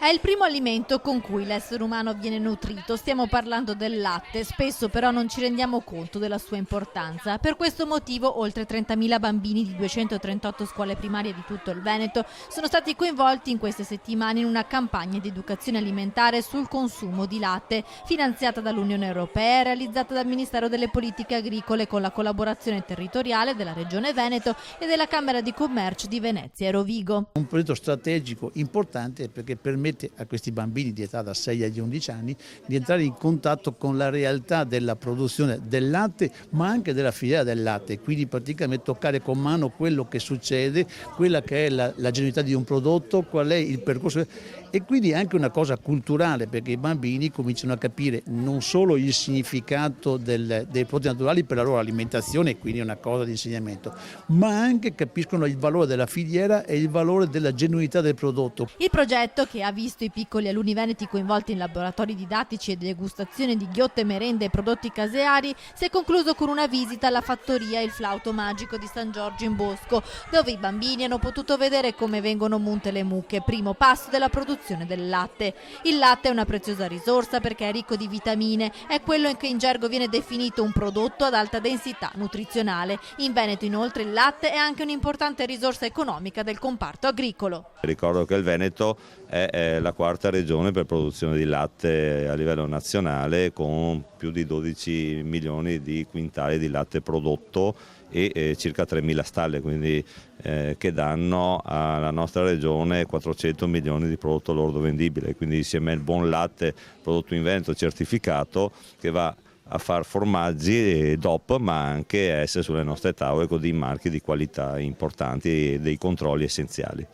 È il primo alimento con cui l'essere umano viene nutrito. Stiamo parlando del latte, spesso però non ci rendiamo conto della sua importanza. Per questo motivo oltre 30.000 bambini di 238 scuole primarie di tutto il Veneto sono stati coinvolti in queste settimane in una campagna di educazione alimentare sul consumo di latte, finanziata dall'Unione Europea e realizzata dal Ministero delle Politiche Agricole con la collaborazione territoriale della Regione Veneto e della Camera di Commercio di Venezia e Rovigo. Un progetto strategico importante perché permette a questi bambini di età da 6 agli 11 anni di entrare in contatto con la realtà della produzione del latte, ma anche della filiera del latte, quindi praticamente toccare con mano quello che succede, quella che è la genuinità di un prodotto, qual è il percorso, e quindi è anche una cosa culturale perché i bambini cominciano a capire non solo il significato dei prodotti naturali per la loro alimentazione, quindi è una cosa di insegnamento, ma anche capiscono il valore della filiera e il valore della genuinità del prodotto. Il progetto, che ha visto i piccoli alunni veneti coinvolti in laboratori didattici e degustazione di ghiotte, merende e prodotti caseari, si è concluso con una visita alla fattoria Il Flauto Magico di San Giorgio in Bosco, dove i bambini hanno potuto vedere come vengono munte le mucche, primo passo della produzione del latte. Il latte è una preziosa risorsa perché è ricco di vitamine, è quello che in gergo viene definito un prodotto ad alta densità nutrizionale. In Veneto inoltre il latte è anche un'importante risorsa economica del comparto agricolo. Ricordo che il Veneto è la quarta regione per produzione di latte a livello nazionale, con più di 12 milioni di quintali di latte prodotto e circa 3.000 stalle, quindi che danno alla nostra regione 400 milioni di prodotto lordo vendibile, quindi insieme al buon latte prodotto in Veneto certificato che va a far formaggi DOP, ma anche essere sulle nostre tavole con dei marchi di qualità importanti e dei controlli essenziali.